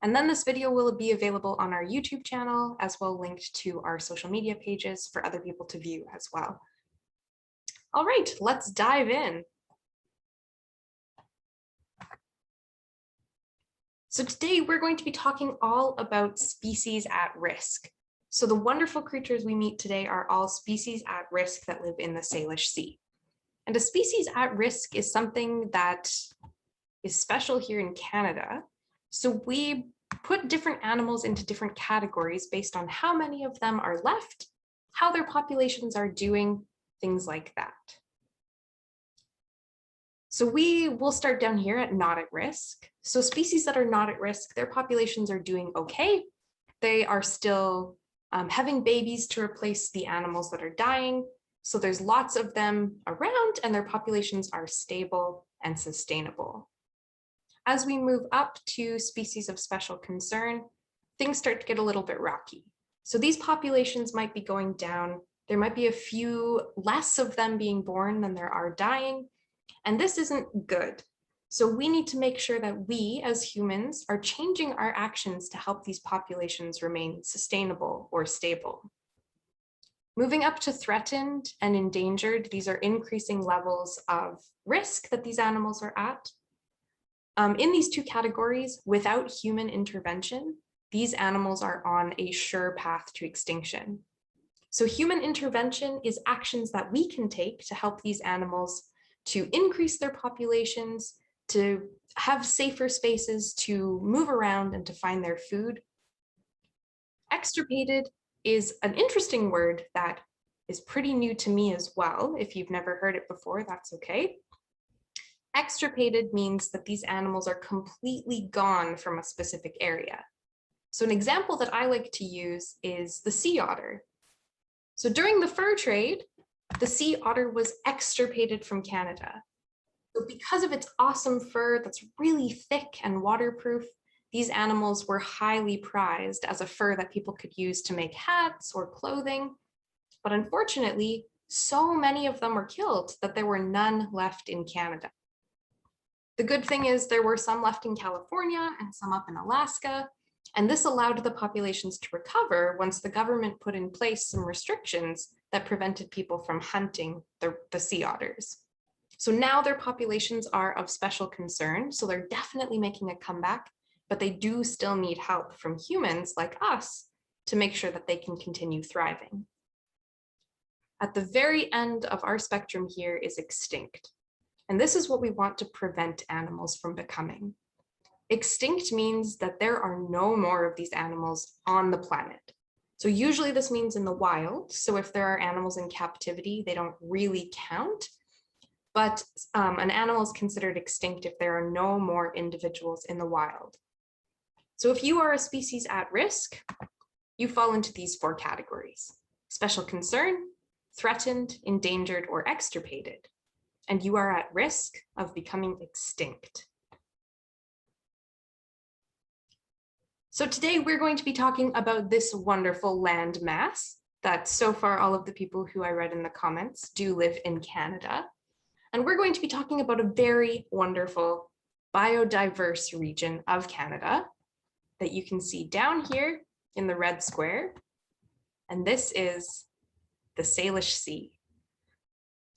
And then this video will be available on our YouTube channel, as well linked to our social media pages for other people to view as well. All right, let's dive in. So today we're going to be talking all about species at risk. So the wonderful creatures we meet today are all species at risk that live in the Salish Sea. And a species at risk is something that is special here in Canada. So we put different animals into different categories based on how many of them are left, how their populations are doing, things like that. So we will start down here at not at risk. So species that are not at risk, their populations are doing okay. They are still having babies to replace the animals that are dying. So there's lots of them around and their populations are stable and sustainable. As we move up to species of special concern, things start to get a little bit rocky. So these populations might be going down. There might be a few less of them being born than there are dying. And this isn't good. So we need to make sure that we as humans are changing our actions to help these populations remain sustainable or stable. Moving up to threatened and endangered, these are increasing levels of risk that these animals are at. In these two categories, without human intervention, these animals are on a sure path to extinction. So human intervention is actions that we can take to help these animals to increase their populations, to have safer spaces to move around and to find their food. Extirpated is an interesting word that is pretty new to me as well. If you've never heard it before, that's okay. Extirpated means that these animals are completely gone from a specific area. So an example that I like to use is the sea otter. So during the fur trade, the sea otter was extirpated from Canada. So because of its awesome fur that's really thick and waterproof, these animals were highly prized as a fur that people could use to make hats or clothing. But unfortunately, so many of them were killed that there were none left in Canada. The good thing is there were some left in California and some up in Alaska, and this allowed the populations to recover once the government put in place some restrictions that prevented people from hunting the sea otters. So now their populations are of special concern, so they're definitely making a comeback, but they do still need help from humans like us to make sure that they can continue thriving. At the very end of our spectrum here is extinct. And this is what we want to prevent animals from becoming. Extinct means that there are no more of these animals on the planet. So usually this means in the wild. So if there are animals in captivity, they don't really count. But an animal is considered extinct if there are no more individuals in the wild. So if you are a species at risk, you fall into these four categories: special concern, threatened, endangered, or extirpated. And you are at risk of becoming extinct. So today we're going to be talking about this wonderful land mass that so far all of the people who I read in the comments do live in Canada. And we're going to be talking about a very wonderful biodiverse region of Canada that you can see down here in the red square. And this is the Salish Sea.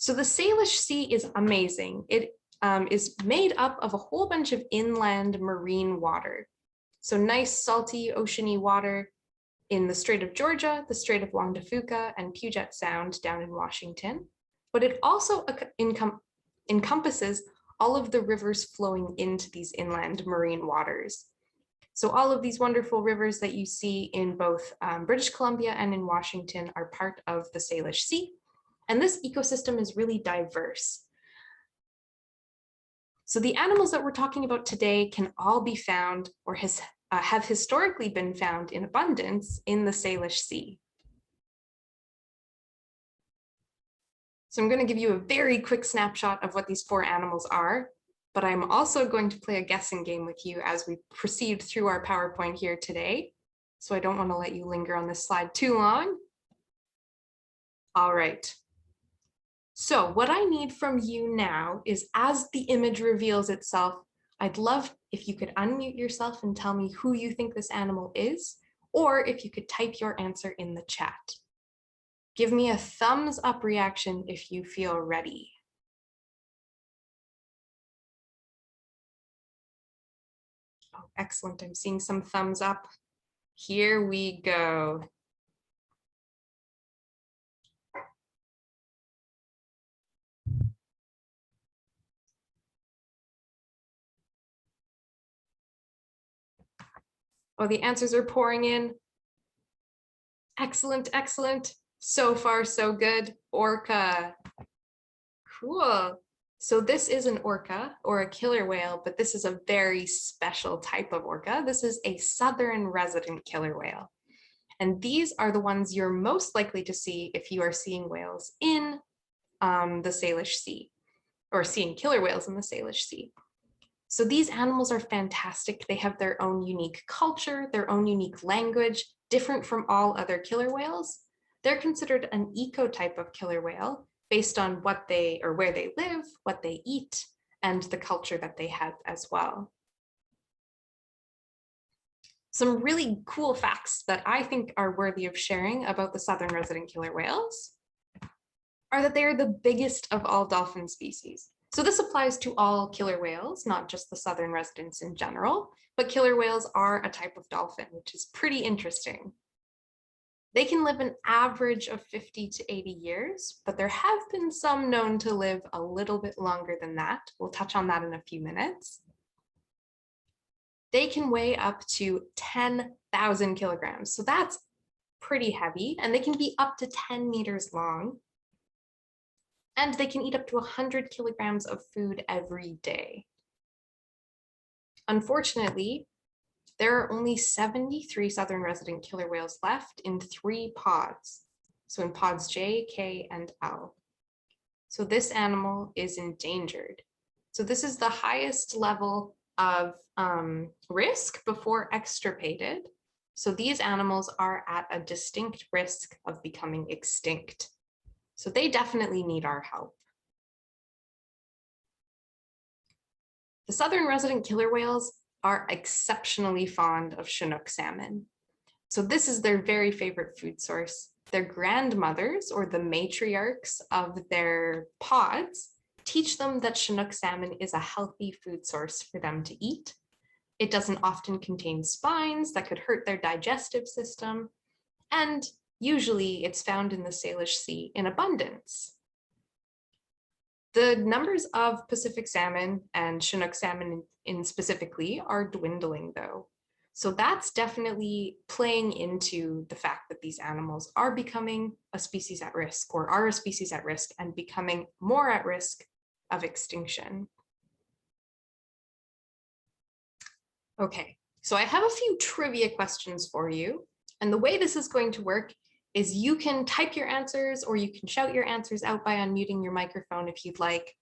So the Salish Sea is amazing. It is made up of a whole bunch of inland marine water. So nice, salty, oceany water in the Strait of Georgia, the Strait of Juan de Fuca, and Puget Sound down in Washington. But it also encompasses all of the rivers flowing into these inland marine waters. So all of these wonderful rivers that you see in both British Columbia and in Washington are part of the Salish Sea. And this ecosystem is really diverse. So the animals that we're talking about today can all be found or have historically been found in abundance in the Salish Sea. So I'm going to give you a very quick snapshot of what these four animals are, but I'm also going to play a guessing game with you as we proceed through our PowerPoint here today. So I don't want to let you linger on this slide too long. All right. So what I need from you now is, as the image reveals itself, I'd love if you could unmute yourself and tell me who you think this animal is, or if you could type your answer in the chat. Give me a thumbs up reaction if you feel ready. Oh, excellent. I'm seeing some thumbs up. Here we go. Oh, the answers are pouring in. Excellent, excellent. So far, so good. Orca. Cool. So this is an orca or a killer whale, but this is a very special type of orca. This is a southern resident killer whale. And these are the ones you're most likely to see if you are seeing whales in the Salish Sea, or seeing killer whales in the Salish Sea. So these animals are fantastic. They have their own unique culture, their own unique language, different from all other killer whales. They're considered an ecotype of killer whale based on what they, or where they live, what they eat, and the culture that they have as well. Some really cool facts that I think are worthy of sharing about the southern resident killer whales are that they are the biggest of all dolphin species. So this applies to all killer whales, not just the southern residents in general, but killer whales are a type of dolphin, which is pretty interesting. They can live an average of 50 to 80 years, but there have been some known to live a little bit longer than that. We'll touch on that in a few minutes. They can weigh up to 10,000 kilograms. So that's pretty heavy, and they can be up to 10 meters long. And they can eat up to 100 kilograms of food every day. Unfortunately, there are only 73 southern resident killer whales left in 3 pods. So in pods J, K, and L. So this animal is endangered. So this is the highest level of risk before extirpated. So these animals are at a distinct risk of becoming extinct. So they definitely need our help. The southern resident killer whales are exceptionally fond of Chinook salmon. So this is their very favorite food source. Their grandmothers, or the matriarchs of their pods, teach them that Chinook salmon is a healthy food source for them to eat. It doesn't often contain spines that could hurt their digestive system, and usually it's found in the Salish Sea in abundance. The numbers of Pacific salmon and Chinook salmon in specifically are dwindling though. So that's definitely playing into the fact that these animals are becoming a species at risk, or are a species at risk and becoming more at risk of extinction. Okay, so I have a few trivia questions for you. And the way this is going to work is you can type your answers, or you can shout your answers out by unmuting your microphone if you'd like.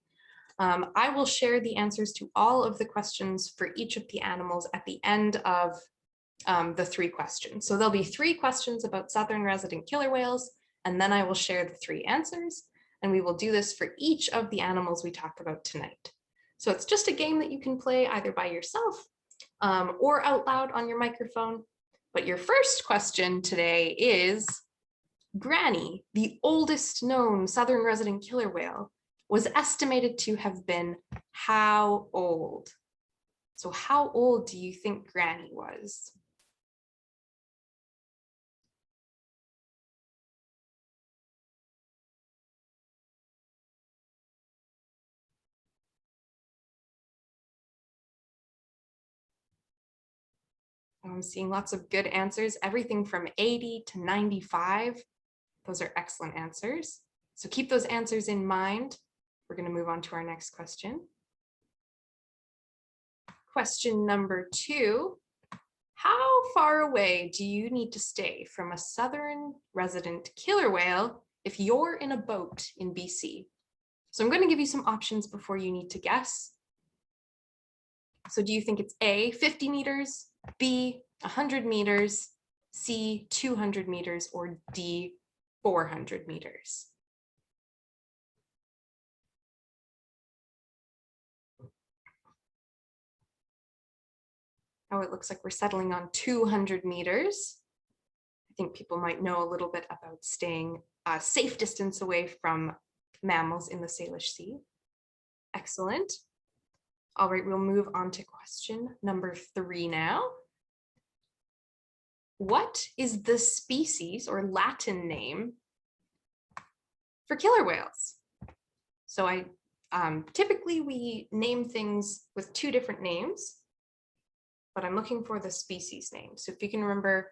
I will share the answers to all of the questions for each of the animals at the end of the 3 questions. So there'll be 3 questions about southern resident killer whales, and then I will share the 3 answers, and we will do this for each of the animals we talk about tonight. So it's just a game that you can play either by yourself or out loud on your microphone. But your first question today is, Granny, the oldest known southern resident killer whale, was estimated to have been how old? So how old do you think Granny was? I'm seeing lots of good answers, everything from 80 to 95. Those are excellent answers. So keep those answers in mind. We're going to move on to our next question. Question number 2. How far away do you need to stay from a southern resident killer whale if you're in a boat in BC? So I'm going to give you some options before you need to guess. So do you think it's A, 50 meters, B, 100 meters, C, 200 meters, or D, 400 meters? Oh, it looks like we're settling on 200 meters. I think people might know a little bit about staying a safe distance away from mammals in the Salish Sea. Excellent. All right, we'll move on to question number 3 now. What is the species or Latin name for killer whales? So typically we name things with 2 different names, but I'm looking for the species name. So if you can remember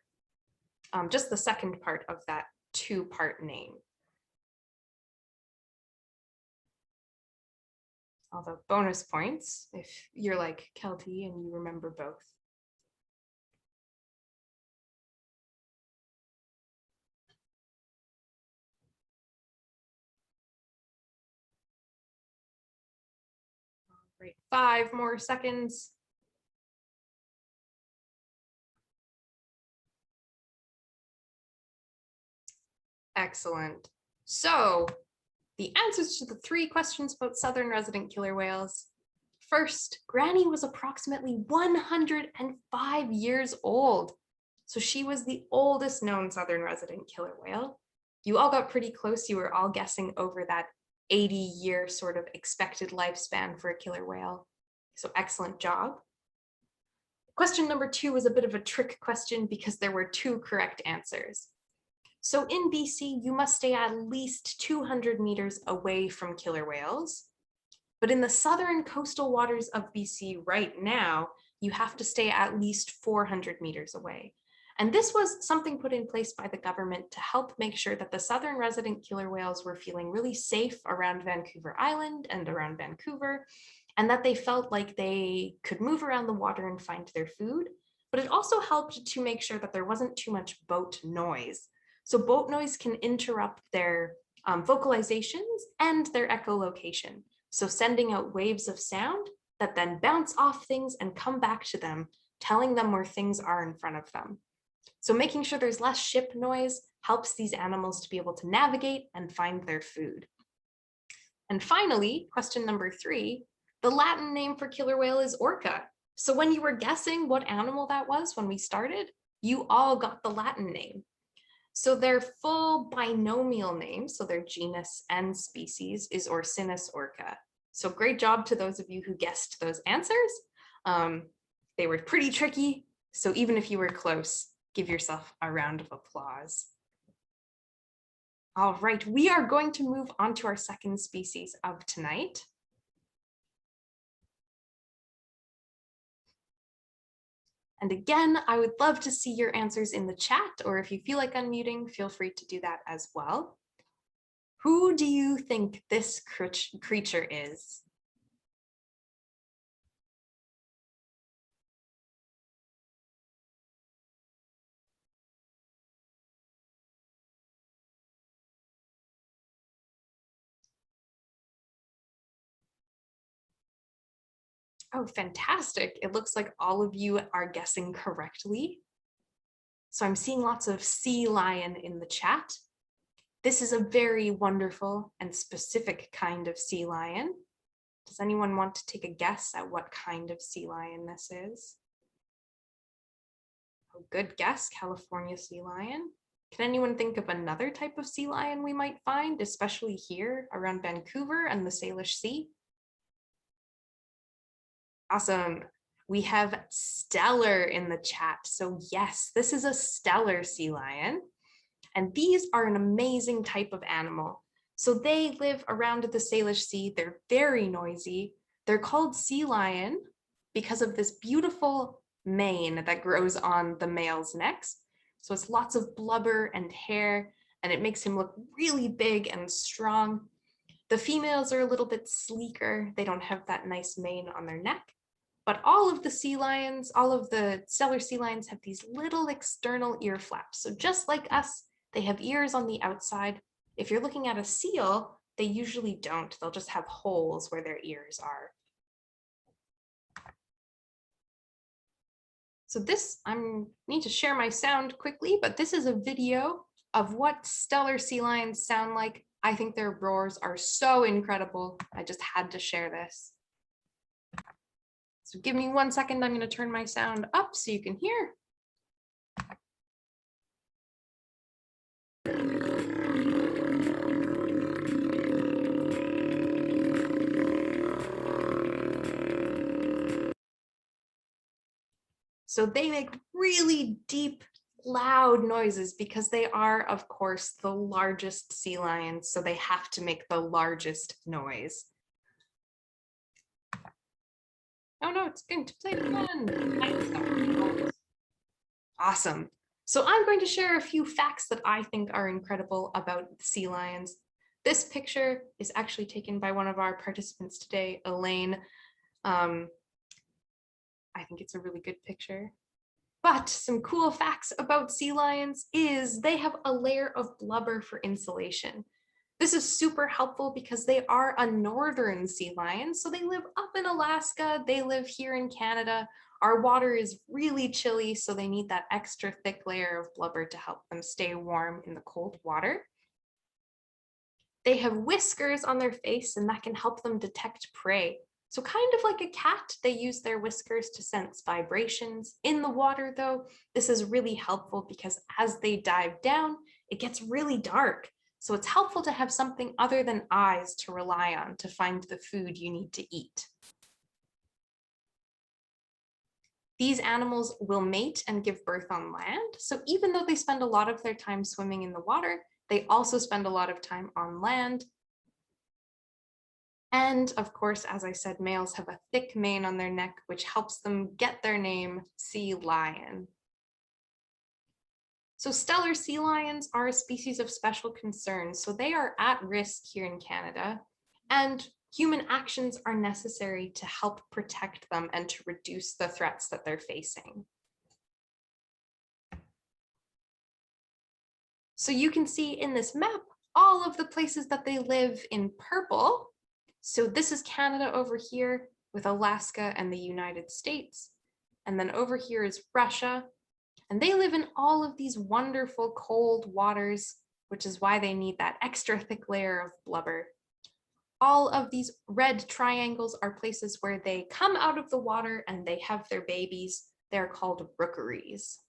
just the second part of that 2-part name. Although bonus points if you're like Kelty and you remember both. Great, 5 more seconds. Excellent. So the answers to the 3 questions about southern resident killer whales. First, Granny was approximately 105 years old. So she was the oldest known southern resident killer whale. You all got pretty close. You were all guessing over that 80-year sort of expected lifespan for a killer whale. So excellent job. Question number 2 was a bit of a trick question because there were 2 correct answers. So in BC, you must stay at least 200 meters away from killer whales. But in the southern coastal waters of BC right now, you have to stay at least 400 meters away. And this was something put in place by the government to help make sure that the southern resident killer whales were feeling really safe around Vancouver Island and around Vancouver, and that they felt like they could move around the water and find their food. But it also helped to make sure that there wasn't too much boat noise. So boat noise can interrupt their vocalizations and their echolocation. So sending out waves of sound that then bounce off things and come back to them, telling them where things are in front of them. So making sure there's less ship noise helps these animals to be able to navigate and find their food. And finally, question number 3, the Latin name for killer whale is orca. So when you were guessing what animal that was when we started, you all got the Latin name. So their full binomial name, so their genus and species, is Orcinus orca. So great job to those of you who guessed those answers. They were pretty tricky, so even if you were close, give yourself a round of applause. All right, we are going to move on to our second species of tonight. And again, I would love to see your answers in the chat, or if you feel like unmuting, feel free to do that as well. Who do you think this creature is? Oh, fantastic. It looks like all of you are guessing correctly. So I'm seeing lots of sea lion in the chat. This is a very wonderful and specific kind of sea lion. Does anyone want to take a guess at what kind of sea lion this is? Oh, good guess, California sea lion. Can anyone think of another type of sea lion we might find, especially here around Vancouver and the Salish Sea? Awesome. We have Stellar in the chat. So yes, this is a Stellar sea lion. And these are an amazing type of animal. So they live around the Salish Sea. They're very noisy. They're called sea lion because of this beautiful mane that grows on the male's necks. So it's lots of blubber and hair, and it makes him look really big and strong. The females are a little bit sleeker. They don't have that nice mane on their neck. But all of the sea lions, all of the stellar sea lions have these little external ear flaps. So just like us, they have ears on the outside. If you're looking at a seal, they usually don't. They'll just have holes where their ears are. So this, I need to share my sound quickly, but this is a video of what stellar sea lions sound like. I think their roars are so incredible. I just had to share this. So So give me 1 second. I'm going to turn my sound up so you can hear. So they make really deep, loud noises because they are, of course, the largest sea lions. So they have to make the largest noise. Oh no, it's going to play again. Awesome. So I'm going to share a few facts that I think are incredible about sea lions. This picture is actually taken by one of our participants today, Elaine. I think it's a really good picture. But some cool facts about sea lions is they have a layer of blubber for insulation. This is super helpful because they are a northern sea lion. So they live up in Alaska, they live here in Canada. Our water is really chilly, so they need that extra thick layer of blubber to help them stay warm in the cold water. They have whiskers on their face, and that can help them detect prey. So kind of like a cat, they use their whiskers to sense vibrations. In the water though, this is really helpful because as they dive down, it gets really dark. So it's helpful to have something other than eyes to rely on to find the food you need to eat. These animals will mate and give birth on land. So even though they spend a lot of their time swimming in the water, they also spend a lot of time on land. And of course, as I said, males have a thick mane on their neck, which helps them get their name, sea lion. So Steller sea lions are a species of special concern. So they are at risk here in Canada, and human actions are necessary to help protect them and to reduce the threats that they're facing. So you can see in this map all of the places that they live in purple. So this is Canada over here with Alaska and the United States. And then over here is Russia. And they live in all of these wonderful cold waters, which is why they need that extra thick layer of blubber. All of these red triangles are places where they come out of the water and they have their babies. They're called rookeries.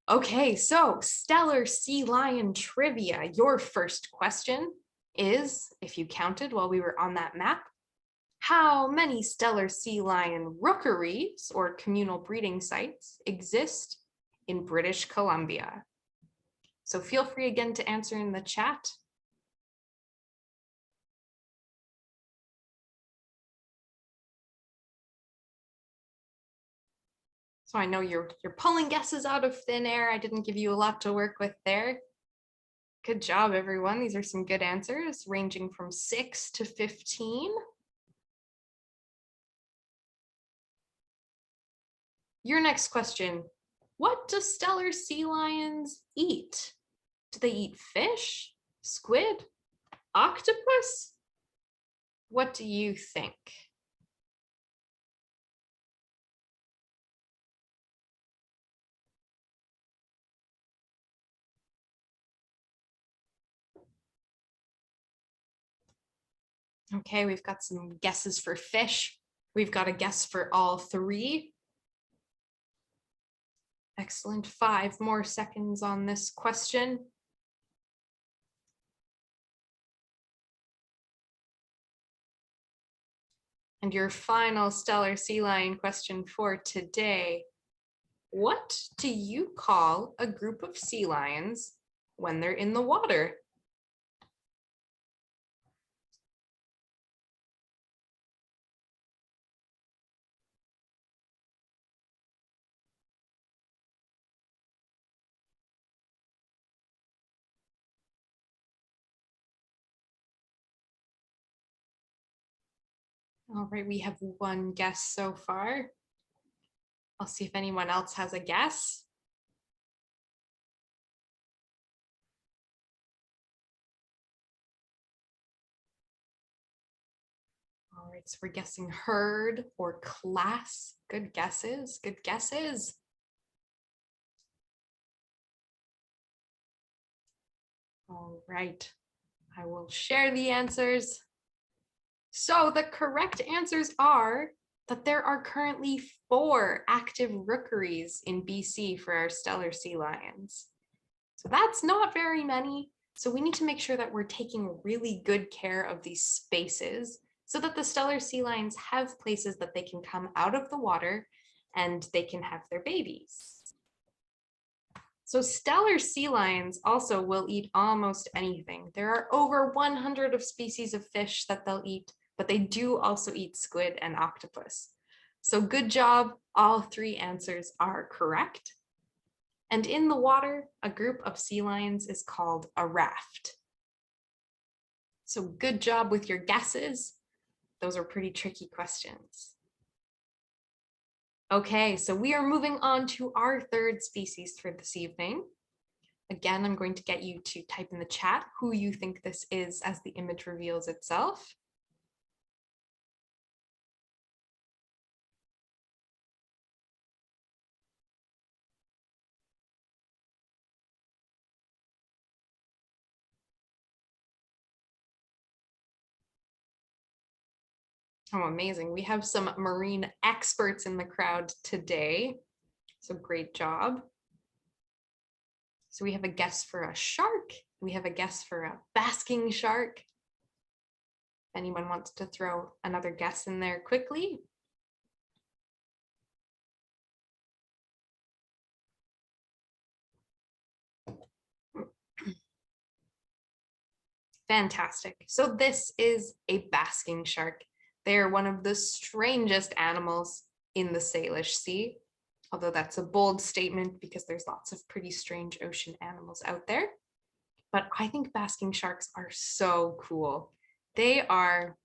Okay, so Steller sea lion trivia. Your first question is, if you counted while we were on that map, how many Steller sea lion rookeries or communal breeding sites exist in British Columbia? So feel free again to answer in the chat. So I know you're pulling guesses out of thin air. I didn't give you a lot to work with there. Good job, everyone. These are some good answers, ranging from 6 to 15. Your next question, what do Steller sea lions eat? Do they eat fish, squid, octopus? What do you think? Okay, we've got some guesses for fish. We've got a guess for all three. Excellent. 5 more seconds on this question. And your final Steller sea lion question for today. What do you call a group of sea lions when they're in the water? All right, we have one guess so far. I'll see if anyone else has a guess. All right, so we're guessing herd or class. Good guesses, good guesses. All right, I will share the answers. So the correct answers are that there are currently 4 active rookeries in BC for our stellar sea lions. So that's not very many. So we need to make sure that we're taking really good care of these spaces so that the stellar sea lions have places that they can come out of the water and they can have their babies. So stellar sea lions also will eat almost anything. There are over 100 of species of fish that they'll eat, but they do also eat squid and octopus. So good job, all 3 answers are correct. And in the water, a group of sea lions is called a raft. So good job with your guesses. Those are pretty tricky questions. Okay, so we are moving on to our 3rd species for this evening. Again, I'm going to get you to type in the chat who you think this is as the image reveals itself. Oh, amazing. We have some marine experts in the crowd today. So great job. So we have a guess for a shark. We have a guess for a basking shark. If anyone wants to throw another guess in there quickly. Fantastic. So this is a basking shark. They are one of the strangest animals in the Salish Sea, although that's a bold statement because there's lots of pretty strange ocean animals out there. But I think basking sharks are so cool. They are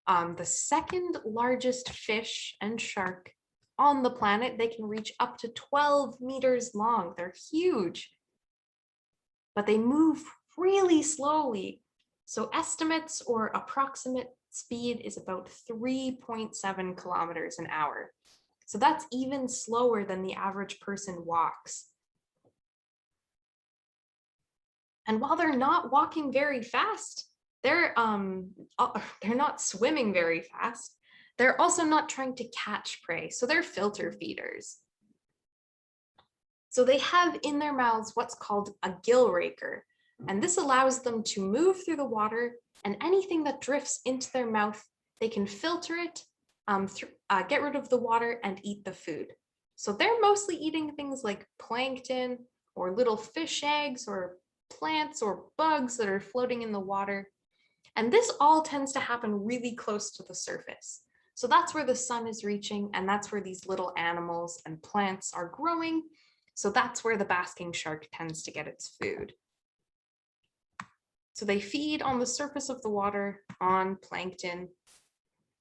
the 2nd largest fish and shark on the planet. They can reach up to 12 meters long. They're huge, but they move really slowly. So estimates or approximate speed is about 3.7 kilometers an hour. So that's even slower than the average person walks. And while they're not walking very fast, they're not swimming very fast. They're also not trying to catch prey. So they're filter feeders. So they have in their mouths what's called a gill raker. And this allows them to move through the water, and anything that drifts into their mouth, they can filter it, get rid of the water and eat the food. So they're mostly eating things like plankton or little fish eggs or plants or bugs that are floating in the water. And this all tends to happen really close to the surface. So that's where the sun is reaching, and that's where these little animals and plants are growing. So that's where the basking shark tends to get its food. So they feed on the surface of the water on plankton.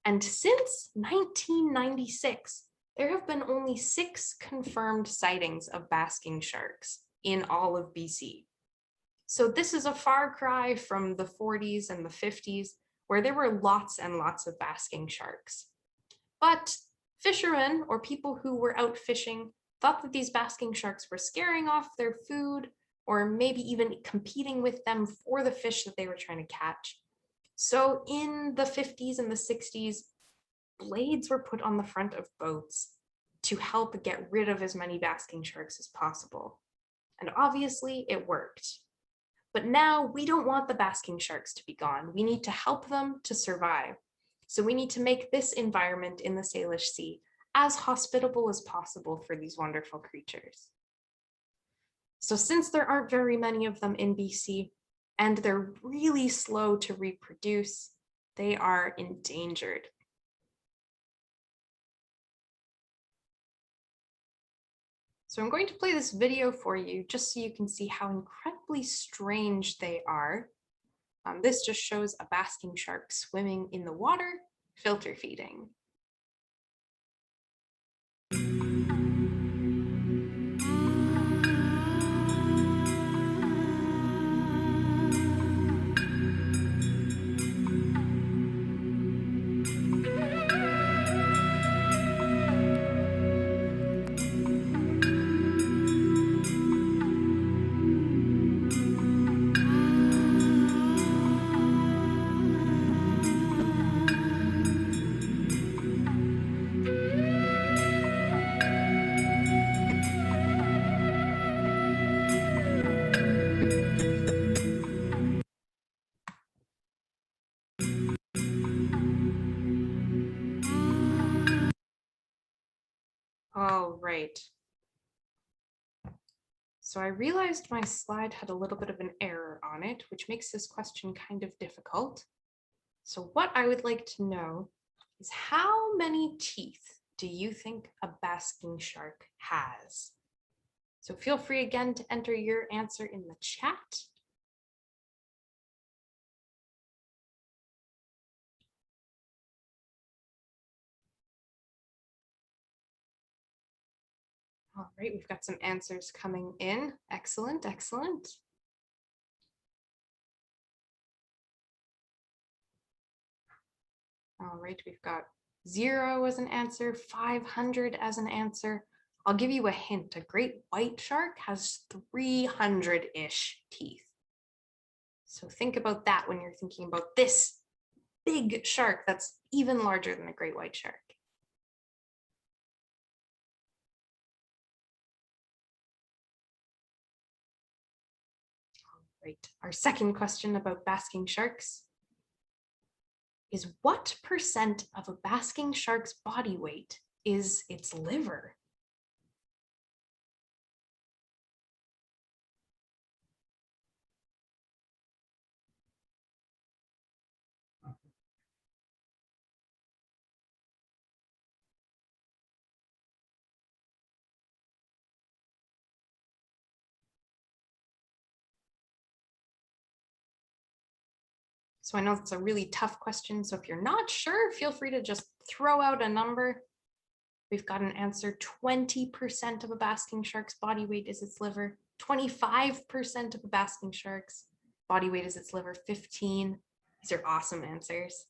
And since 1996, there have been only 6 confirmed sightings of basking sharks in all of BC. So this is a far cry from the 40s and the 50s, where there were lots and lots of basking sharks. But fishermen or people who were out fishing thought that these basking sharks were scaring off their food, or maybe even competing with them for the fish that they were trying to catch. So in the 50s and the 60s, blades were put on the front of boats to help get rid of as many basking sharks as possible. And obviously it worked. But now we don't want the basking sharks to be gone. We need to help them to survive. So we need to make this environment in the Salish Sea as hospitable as possible for these wonderful creatures. So since there aren't very many of them in BC, and they're really slow to reproduce, they are endangered. So I'm going to play this video for you just so you can see how incredibly strange they are. This just shows a basking shark swimming in the water, filter feeding. All right. So I realized my slide had a little bit of an error on it, which makes this question kind of difficult. So what I would like to know is how many teeth do you think a basking shark has? So feel free again to enter your answer in the chat. All right, we've got some answers coming in. Excellent, excellent. All right, we've got 0 as an answer, 500 as an answer. I'll give you a hint. A great white shark has 300-ish teeth. So think about that when you're thinking about this big shark that's even larger than a great white shark. All right, our second question about basking sharks is what percent of a basking shark's body weight is its liver? So I know it's a really tough question. So if you're not sure, feel free to just throw out a number. We've got an answer, 20% of a basking shark's body weight is its liver. 25% of a basking shark's body weight is its liver. 15. These are awesome answers.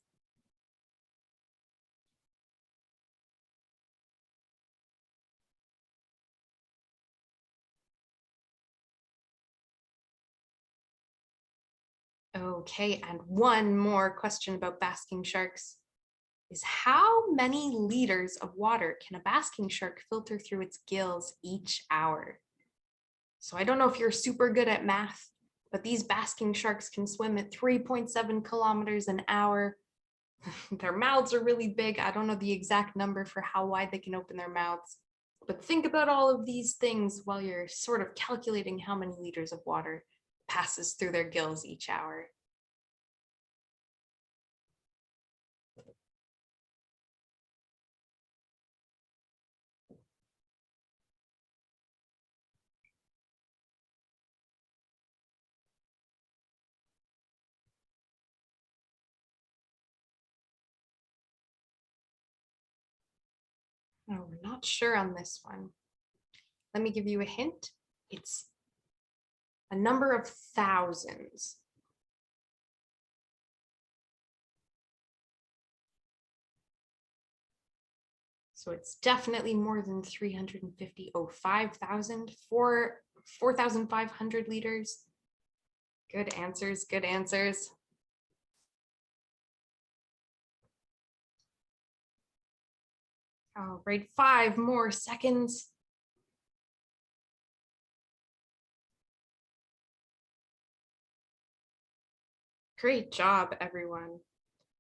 Okay, and one more question about basking sharks is how many liters of water can a basking shark filter through its gills each hour? So I don't know if you're super good at math, but these basking sharks can swim at 3.7 kilometers an hour. Their mouths are really big. I don't know the exact number for how wide they can open their mouths, but think about all of these things while you're sort of calculating how many liters of water passes through their gills each hour. No, we're not sure on this one. Let me give you a hint. It's a number of thousands. So it's definitely more than 350. Oh, 5,000, 4,500 liters. Good answers, good answers. All right, 5 more seconds. Great job, everyone.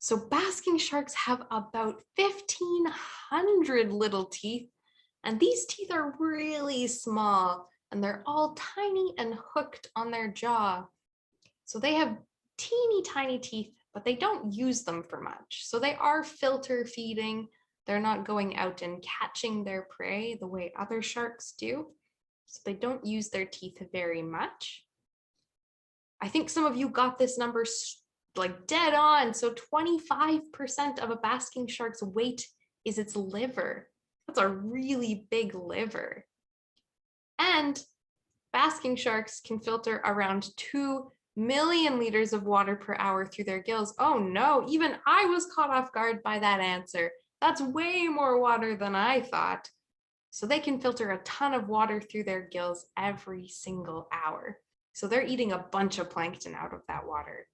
So basking sharks have about 1,500 little teeth, and these teeth are really small, and they're all tiny and hooked on their jaw. So they have teeny tiny teeth, but they don't use them for much. So they are filter feeding. They're not going out and catching their prey the way other sharks do. So they don't use their teeth very much. I think some of you got this number like dead on. So 25% of a basking shark's weight is its liver. That's a really big liver. And basking sharks can filter around 2 million liters of water per hour through their gills. Oh no, even I was caught off guard by that answer. That's way more water than I thought. So they can filter a ton of water through their gills every single hour. So they're eating a bunch of plankton out of that water.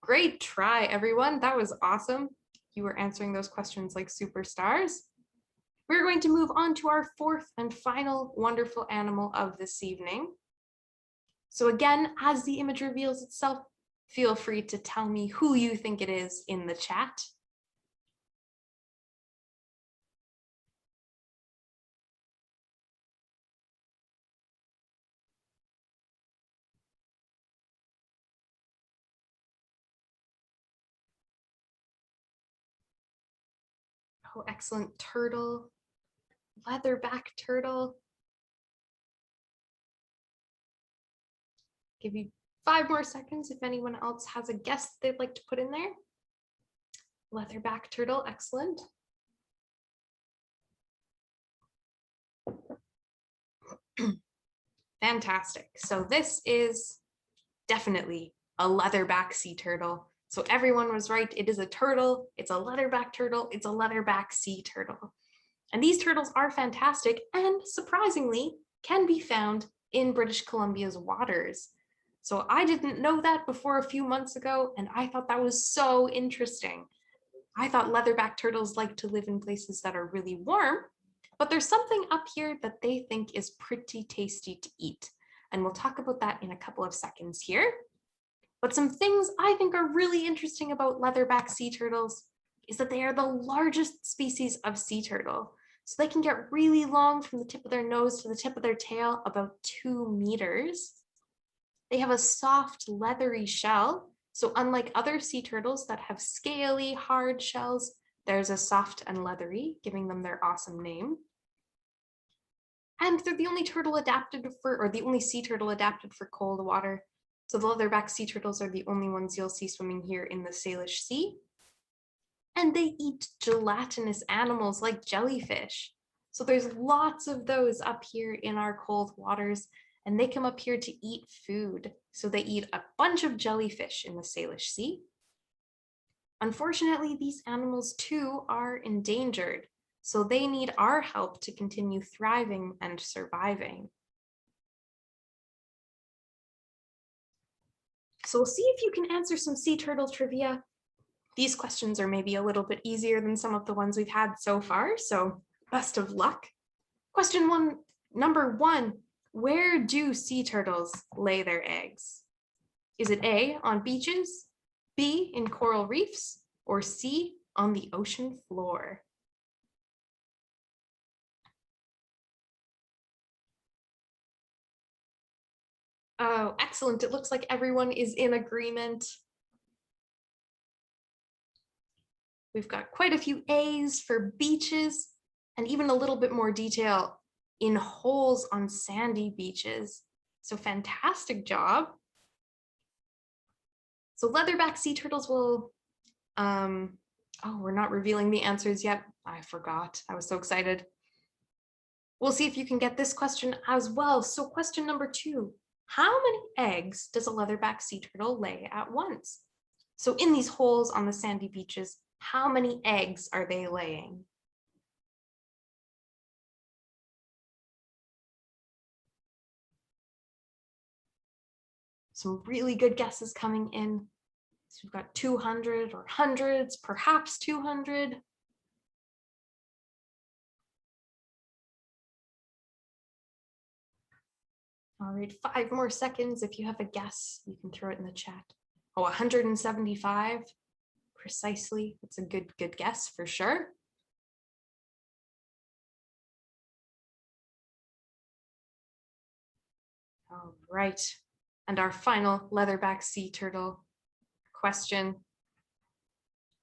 Great try, everyone. That was awesome. You were answering those questions like superstars. We're going to move on to our fourth and final wonderful animal of this evening. So again, as the image reveals itself, feel free to tell me who you think it is in the chat. Oh, excellent. Turtle, leatherback turtle. Give you 5 more seconds if anyone else has a guess they'd like to put in there. Leatherback turtle, excellent. Fantastic. So this is definitely a leatherback sea turtle. So everyone was right. It is a turtle. It's a leatherback turtle. It's a leatherback sea turtle. And these turtles are fantastic and surprisingly can be found in British Columbia's waters. So I didn't know that before a few months ago, and I thought that was so interesting. I thought leatherback turtles like to live in places that are really warm, but there's something up here that they think is pretty tasty to eat. And we'll talk about that in a couple of seconds here. But some things I think are really interesting about leatherback sea turtles is that they are the largest species of sea turtle. So they can get really long from the tip of their nose to the tip of their tail, about 2 meters. They have a soft, leathery shell. So unlike other sea turtles that have scaly, hard shells, there's a soft and leathery, giving them their awesome name. And they're the only turtle adapted for, or the only sea turtle adapted for cold water. So the leatherback sea turtles are the only ones you'll see swimming here in the Salish Sea. And they eat gelatinous animals like jellyfish. So there's lots of those up here in our cold waters, and they come up here to eat food. So they eat a bunch of jellyfish in the Salish Sea. Unfortunately, these animals too are endangered, so they need our help to continue thriving and surviving. So we'll see if you can answer some sea turtle trivia. These questions are maybe a little bit easier than some of the ones we've had so far, so best of luck. Number one, where do sea turtles lay their eggs? Is it A, on beaches, B, in coral reefs, or C, on the ocean floor? Oh, excellent. It looks like everyone is in agreement. We've got quite a few A's for beaches and even a little bit more detail in holes on sandy beaches. So fantastic job. So leatherback sea turtles will, oh, we're not revealing the answers yet. I forgot. I was so excited. We'll see if you can get this question as well. So question number 2, how many eggs does a leatherback sea turtle lay at once? So in these holes on the sandy beaches, how many eggs are they laying? Some really good guesses coming in. So we've got 200 or hundreds, perhaps 200. All right, 5 more seconds. If you have a guess, you can throw it in the chat. Oh, 175, precisely. It's a good guess for sure. All right, and our final leatherback sea turtle question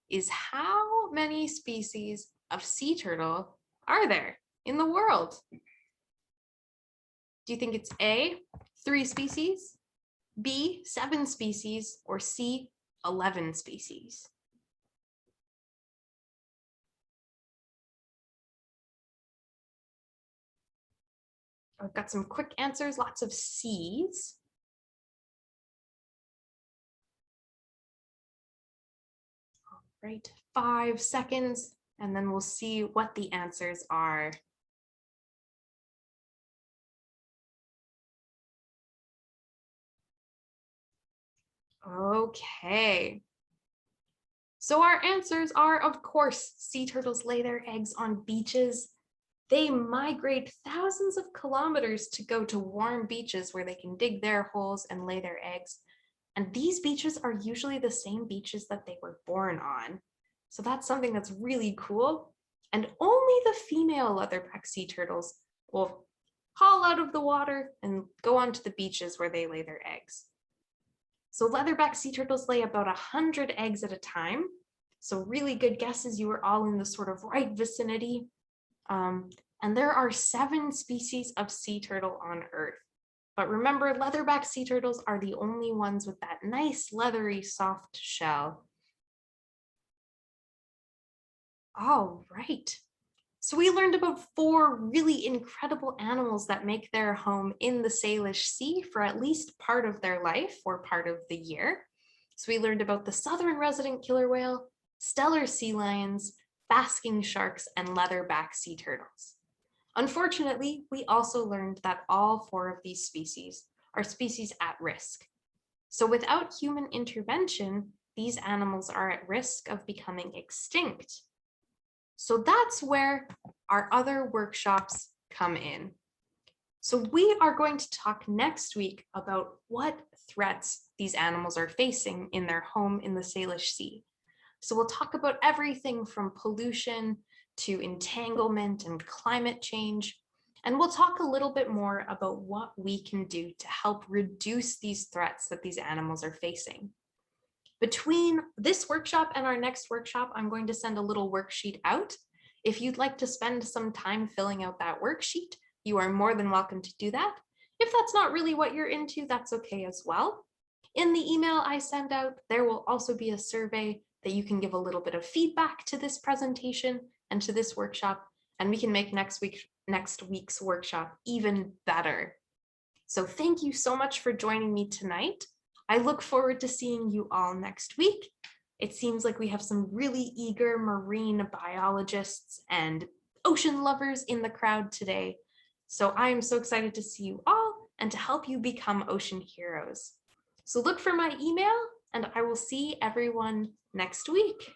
is, how many species of sea turtle are there in the world? Do you think it's A, 3 species, B, 7 species, or C, 11 species? I've got some quick answers, lots of C's. All right, 5 seconds, and then we'll see what the answers are. Okay. So our answers are, of course, sea turtles lay their eggs on beaches. They migrate thousands of kilometers to go to warm beaches where they can dig their holes and lay their eggs. And these beaches are usually the same beaches that they were born on. So that's something that's really cool. And only the female leatherback sea turtles will haul out of the water and go onto the beaches where they lay their eggs. So leatherback sea turtles lay about 100 eggs at a time. So really good guesses. You were all in the sort of right vicinity. And there are 7 species of sea turtle on Earth. But remember, leatherback sea turtles are the only ones with that nice, leathery, soft shell. All right. So we learned about 4 really incredible animals that make their home in the Salish Sea for at least part of their life or part of the year. So we learned about the southern resident killer whale, stellar sea lions, basking sharks, and leatherback sea turtles. Unfortunately, we also learned that all 4 of these species are species at risk. So without human intervention, these animals are at risk of becoming extinct. So that's where our other workshops come in. So we are going to talk next week about what threats these animals are facing in their home in the Salish Sea. So we'll talk about everything from pollution to entanglement and climate change. And we'll talk a little bit more about what we can do to help reduce these threats that these animals are facing. Between this workshop and our next workshop, I'm going to send a little worksheet out. If you'd like to spend some time filling out that worksheet, you are more than welcome to do that. If that's not really what you're into, that's okay as well. In the email I send out, there will also be a survey that you can give a little bit of feedback to this presentation and to this workshop, and we can make next week's workshop even better. So thank you so much for joining me tonight. I look forward to seeing you all next week. It seems like we have some really eager marine biologists and ocean lovers in the crowd today. So I am so excited to see you all and to help you become ocean heroes. So look for my email and I will see everyone next week.